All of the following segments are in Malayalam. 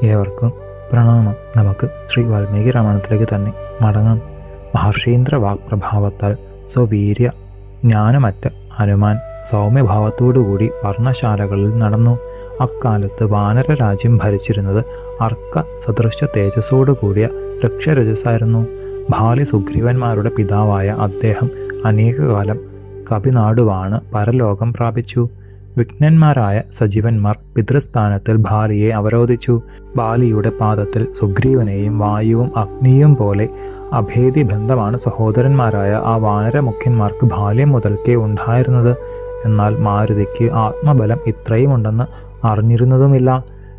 ഏവർക്കും പ്രണാമം. നമുക്ക് ശ്രീ വാൽമീകി രാമായണത്തിലേക്ക് തന്നെ മടങ്ങാം. മഹർഷീന്ദ്ര വാക്പ്രഭാവത്താൽ സ്വവീര്യ ജ്ഞാനമറ്റ ഹനുമാൻ സൗമ്യഭാവത്തോടുകൂടി പർണശാലകളിൽ നടന്നു. അക്കാലത്ത് വാനര രാജ്യം ഭരിച്ചിരുന്നത് അർക്ക സദൃശ തേജസ്സോടുകൂടിയ രക്ഷരജസായിരുന്നു. ബാലി സുഗ്രീവന്മാരുടെ പിതാവായ അദ്ദേഹം അനേകകാലം കപിനാടുവാണ് പരലോകം പ്രാപിച്ചു. വിഘ്നന്മാരായ സജീവന്മാർ പിതൃസ്ഥാനത്തിൽ ബാലിയെ അവരോധിച്ചു. ബാലിയുടെ പാദത്തിൽ സുഗ്രീവനെയും വായുവും അഗ്നിയും പോലെ അഭേദ്യ ബന്ധമാണ് സഹോദരന്മാരായ ആ വാനരമുഖ്യന്മാർക്ക് ബാല്യം മുതൽക്കേ ഉണ്ടായിരുന്നത്. എന്നാൽ മാരുതിക്ക് ആത്മബലം ഇത്രയുമുണ്ടെന്ന് അറിഞ്ഞിരുന്നതുമില്ല.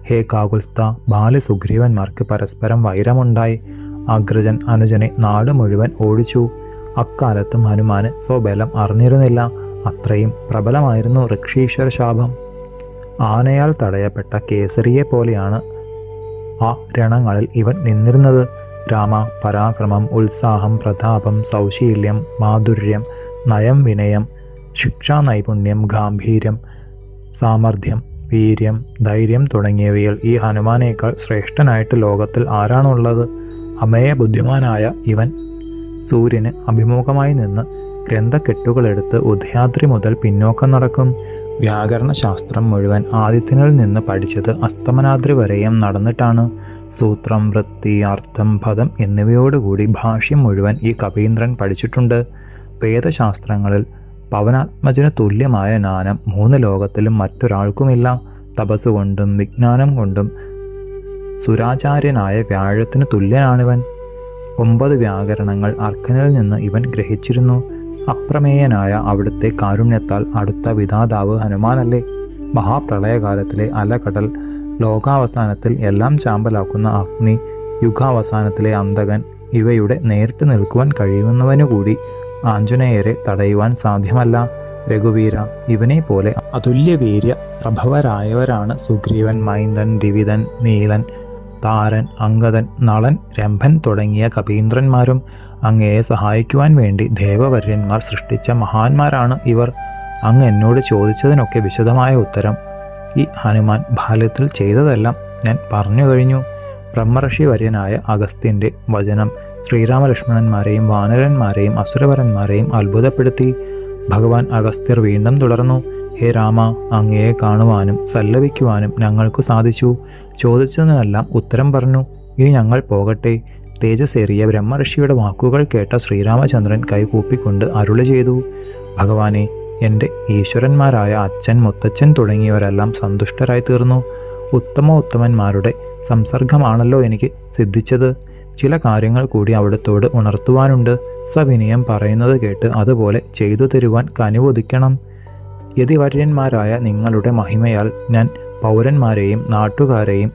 ഹേ കാകുൽസ്ഥ, ബാലി സുഗ്രീവന്മാർക്ക് പരസ്പരം വൈരമുണ്ടായി. അഗ്രജൻ അനുജനെ നാട് മുഴുവൻ ഓടിച്ചു. അക്കാലത്തും ഹനുമാന് സ്വബലം അറിഞ്ഞിരുന്നില്ല. അത്രയും പ്രബലമായിരുന്നു ഋക്ഷീശ്വര ശാപം. ആനയാൽ തടയപ്പെട്ട കേസരിയെ പോലെയാണ് ആ രണങ്ങളിൽ ഇവൻ നിന്നിരുന്നത്. രാമ, പരാക്രമം, ഉത്സാഹം, പ്രതാപം, സൗശീല്യം, മാധുര്യം, നയം, വിനയം, ശിക്ഷാ നൈപുണ്യം, ഗാംഭീര്യം, സാമർഥ്യം, വീര്യം, ധൈര്യം തുടങ്ങിയവയിൽ ഈ ഹനുമാനേക്കാൾ ശ്രേഷ്ഠനായിട്ട് ലോകത്തിൽ ആരാണുള്ളത്? അമേയ ബുദ്ധിമാനായ ഇവൻ സൂര്യന് അഭിമുഖമായി നിന്ന് ഗ്രന്ഥക്കെട്ടുകളെടുത്ത് ഉദയാദ്രി മുതൽ പിന്നോക്കം നടക്കും. വ്യാകരണശാസ്ത്രം മുഴുവൻ ആദിത്യനിൽ നിന്ന് പഠിച്ചത് അസ്തമനാദ്രി വരെയും നടന്നിട്ടാണ്. സൂത്രം, വൃത്തി, അർത്ഥം, പദം എന്നിവയോടുകൂടി ഭാഷ്യം മുഴുവൻ ഈ കപീന്ദ്രൻ പഠിച്ചിട്ടുണ്ട്. വേദശാസ്ത്രങ്ങളിൽ പവനാത്മജന് തുല്യമായ ജ്ഞാനം 3 ലോകത്തിലും മറ്റൊരാൾക്കുമില്ല. തപസ്സുകൊണ്ടും വിജ്ഞാനം കൊണ്ടും സുരാചാര്യനായ വ്യാഴത്തിന് തുല്യനാണിവൻ. 9 വ്യാകരണങ്ങൾ അർക്കനിൽ നിന്ന് ഇവൻ ഗ്രഹിച്ചിരുന്നു. അപ്രമേയനായ അവിടുത്തെ കാരുണ്യത്താൽ അടുത്ത വിധാതാവ് ഹനുമാനല്ലേ? മഹാപ്രളയകാലത്തിലെ അലകടൽ, ലോകാവസാനത്തിൽ എല്ലാം ചാമ്പലാക്കുന്ന അഗ്നി, യുഗാവസാനത്തിലെ അന്തകൻ, ഇവയുടെ നേരിട്ട് നിൽക്കുവാൻ കഴിയുന്നവനുകൂടി ആഞ്ജനേയരെ തടയുവാൻ സാധ്യമല്ല. രഘുവീര, ഇവനെ പോലെ അതുല്യവീര്യ പ്രഭവരായവരാണ് സുഗ്രീവൻ, മൈന്ദൻ, ദിവിതൻ, നീലൻ, താരൻ, അംഗദൻ, നളൻ, രംഭൻ തുടങ്ങിയ കപീന്ദ്രന്മാരും. അങ്ങയെ സഹായിക്കുവാൻ വേണ്ടി ദേവവര്യന്മാർ സൃഷ്ടിച്ച മഹാന്മാരാണ് ഇവർ. അങ്ങ് എന്നോട് ചോദിച്ചതിനൊക്കെ വിശദമായ ഉത്തരം ഈ ഹനുമാൻ ബാല്യത്തിൽ ചെയ്തതെല്ലാം ഞാൻ പറഞ്ഞു കഴിഞ്ഞു. ബ്രഹ്മർഷി വര്യനായ അഗസ്ത്യൻ്റെ വചനം ശ്രീരാമലക്ഷ്മണന്മാരെയും വാനരന്മാരെയും അസുരവരന്മാരെയും അത്ഭുതപ്പെടുത്തി. ഭഗവാൻ അഗസ്ത്യർ വീണ്ടും തുടർന്നു. ഹേ രാമ, അങ്ങയെ കാണുവാനും സല്ലപിക്കുവാനും ഞങ്ങൾക്ക് സാധിച്ചു. ചോദിച്ചതിനെല്ലാം ഉത്തരം പറഞ്ഞു. ഇനി ഞങ്ങൾ പോകട്ടെ. തേജസ്സേറിയ ബ്രഹ്മർഷിയുടെ വാക്കുകൾ കേട്ട ശ്രീരാമചന്ദ്രൻ കൈകൂപ്പിക്കൊണ്ട് അരുളി ചെയ്തു. ഭഗവാനെ, എൻ്റെ ഈശ്വരന്മാരായ അച്ഛൻ, മുത്തച്ഛൻ തുടങ്ങിയവരെല്ലാം സന്തുഷ്ടരായി തീർന്നു. ഉത്തമോത്തമന്മാരുടെ സംസർഗമാണല്ലോ എനിക്ക് സിദ്ധിച്ചത്. ചില കാര്യങ്ങൾ കൂടി അവിടുത്തോട് ഉണർത്തുവാനുണ്ട്. സവിനയം പറയുന്നത് കേട്ട് അതുപോലെ ചെയ്തു തരുവാൻ കനിവൊതുക്കണം. യതിവര്യന്മാരായ നിങ്ങളുടെ മഹിമയാൽ ഞാൻ പൗരന്മാരെയും നാട്ടുകാരെയും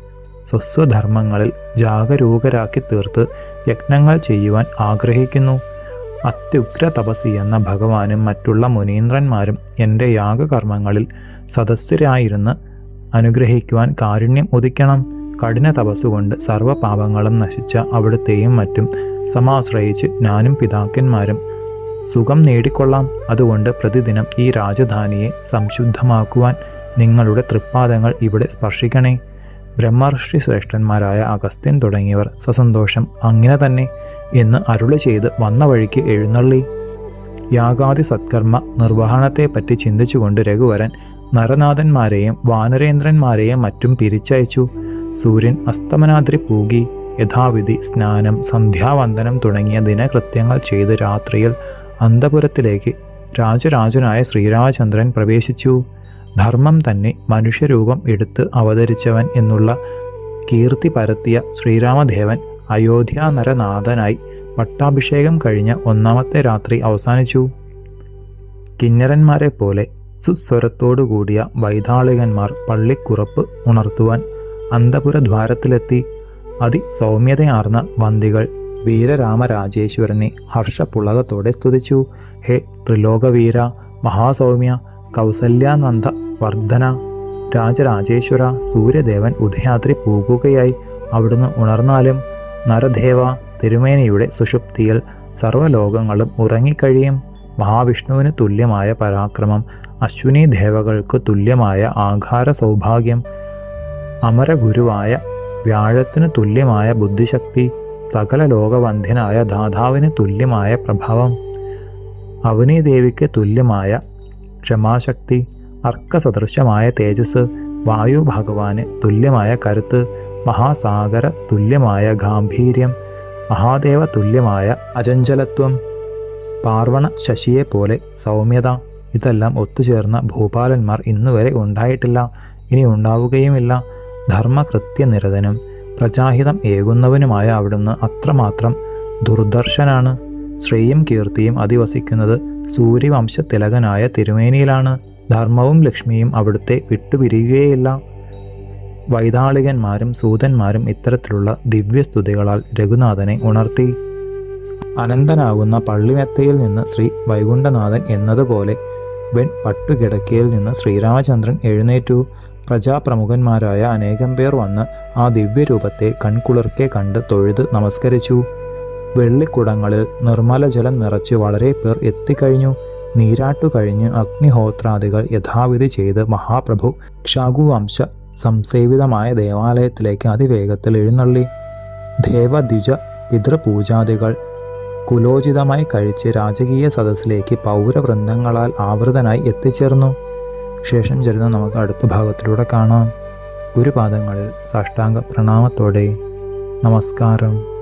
സ്വസ്വധർമ്മങ്ങളിൽ ജാഗരൂകരാക്കി തീർത്ത് യജ്ഞങ്ങൾ ചെയ്യുവാൻ ആഗ്രഹിക്കുന്നു. അത്യുഗ്ര തപസ്സി എന്ന ഭഗവാനും മറ്റുള്ള മുനീന്ദ്രന്മാരും എൻ്റെ യാഗകർമ്മങ്ങളിൽ സദസ്യരായിരുന്ന് അനുഗ്രഹിക്കുവാൻ കാരുണ്യം ഉദിക്കണം. കഠിന തപസ്സുകൊണ്ട് സർവ്വപാപങ്ങളും നശിച്ച അവിടുത്തെയും മറ്റും സമാശ്രയിച്ച് ഞാനും പിതാക്കന്മാരും സുഖം നേടിക്കൊള്ളാം. അതുകൊണ്ട് പ്രതിദിനം ഈ രാജധാനിയെ സംശുദ്ധമാക്കുവാൻ നിങ്ങളുടെ തൃപ്പാദങ്ങൾ ഇവിടെ സ്പർശിക്കണേ. ബ്രഹ്മർഷി ശ്രേഷ്ഠന്മാരായ അഗസ്ത്യൻ തുടങ്ങിയവർ സസന്തോഷം അങ്ങനെ തന്നെ എന്ന് അരുളി ചെയ്ത് വന്ന വഴിക്ക് എഴുന്നള്ളി. യാഗാദി സത്കർമ്മ നിർവഹണത്തെപ്പറ്റി ചിന്തിച്ചുകൊണ്ട് രഘുവരൻ നരനാഥന്മാരെയും വാനരേന്ദ്രന്മാരെയും മറ്റും പിരിച്ചയച്ചു. സൂര്യൻ അസ്തമനാദ്രി പൂകി യഥാവിധി സ്നാനം, സന്ധ്യാവന്ദനം തുടങ്ങിയ ദിനകൃത്യങ്ങൾ ചെയ്ത് രാത്രിയിൽ അന്തപുരത്തിലേക്ക് രാജരാജനായ ശ്രീരാമചന്ദ്രൻ പ്രവേശിച്ചു. ധർമ്മം തന്നെ മനുഷ്യരൂപം എടുത്ത് അവതരിച്ചവൻ എന്നുള്ള കീർത്തി പരത്തിയ ശ്രീരാമദേവൻ അയോധ്യാനരനാഥനായി പട്ടാഭിഷേകം കഴിഞ്ഞ 1ാമത്തെ രാത്രി അവസാനിച്ചു. കിന്നരന്മാരെ പോലെ സുസ്വരത്തോടുകൂടിയ വൈതാളികന്മാർ പള്ളിക്കുറപ്പ് ഉണർത്തുവാൻ അന്തപുരദ്വാരത്തിലെത്തി. അതിസൗമ്യതയാർന്ന വന്ദികൾ വീരരാമരാജേശ്വരനെ ഹർഷപുളകത്തോടെ സ്തുതിച്ചു. ഹേ ത്രിലോകവീര, മഹാസൗമ്യ, കൗസല്യാനന്ദ വർദ്ധന, രാജരാജേശ്വര, സൂര്യദേവൻ ഉദയാദ്രി പൂകുകയായി. അവിടുന്ന് ഉണർന്നാലും നരദേവ, തിരുമേനിയുടെ സുഷുപ്തിയിൽ സർവ്വലോകങ്ങളും ഉറങ്ങിക്കഴിയും. മഹാവിഷ്ണുവിന് തുല്യമായ പരാക്രമം, അശ്വിനി ദേവകൾക്ക് തുല്യമായ ആഘാര സൗഭാഗ്യം, അമരഗുരുവായ വ്യാഴത്തിന് തുല്യമായ ബുദ്ധിശക്തി, സകല ലോകവന്ധ്യനായ ദാതാവിന് തുല്യമായ പ്രഭാവം, അവനി ദേവിക്ക് തുല്യമായ ക്ഷമാശക്തി, അർക്കസദൃശമായ തേജസ്, വായു ഭഗവാന് തുല്യമായ കരുത്ത്, മഹാസാഗര തുല്യമായ ഗാംഭീര്യം, മഹാദേവ തുല്യമായ അചഞ്ചലത്വം, പാർവണ ശശിയെപ്പോലെ സൗമ്യത, ഇതെല്ലാം ഒത്തുചേർന്ന ഭൂപാലന്മാർ ഇന്നുവരെ ഉണ്ടായിട്ടില്ല, ഇനി ഉണ്ടാവുകയുമില്ല. ധർമ്മകൃത്യനിരതനും പ്രജാഹിതം ഏകുന്നവനുമായ അവിടുന്ന് അത്രമാത്രം ദുർദർശനാണ്. ശ്രീയും കീർത്തിയും അധിവസിക്കുന്നത് സൂര്യവംശത്തിലകനായ തിരുമേനിയിലാണ്. ധർമ്മവും ലക്ഷ്മിയും അവിടുത്തെ വിട്ടുപിരിയുകയില്ല. വൈതാളികന്മാരും സൂതന്മാരും ഇത്തരത്തിലുള്ള ദിവ്യസ്തുതികളാൽ രഘുനാഥനെ ഉണർത്തി. അനന്തനാകുന്ന പള്ളിമെത്തയിൽ നിന്ന് ശ്രീ വൈകുണ്ഠനാഥൻ എന്നതുപോലെ പട്ടുകിടക്കയിൽ നിന്ന് ശ്രീരാമചന്ദ്രൻ എഴുന്നേറ്റു. പ്രജാപ്രമുഖന്മാരായ അനേകം പേർ വന്ന് ആ ദിവ്യരൂപത്തെ കൺകുളിർക്കെ കണ്ട് തൊഴുത് നമസ്കരിച്ചു. വെള്ളിക്കുടങ്ങളിൽ നിർമ്മല ജലം നിറച്ച് വളരെ പേർ എത്തിക്കഴിഞ്ഞു. നീരാട്ടു കഴിഞ്ഞ് അഗ്നിഹോത്രാദികൾ യഥാവിധി ചെയ്ത് മഹാപ്രഭു ക്ഷാഗുവംശ സംസേവിതമായ ദേവാലയത്തിലേക്ക് അതിവേഗത്തിൽ എഴുന്നള്ളി. ദേവദ്വിജ പിതൃപൂജാദികൾ കുലോചിതമായി കഴിച്ച് രാജകീയ സദസ്സിലേക്ക് പൗരവൃന്ദങ്ങളാൽ ആവൃതനായി എത്തിച്ചേർന്നു. ശേഷം ചരിതം നമുക്ക് അടുത്ത ഭാഗത്തിലൂടെ കാണാം. ഗുരുപാദങ്ങളിൽ സാഷ്ടാംഗ പ്രണാമത്തോടെ നമസ്കാരം.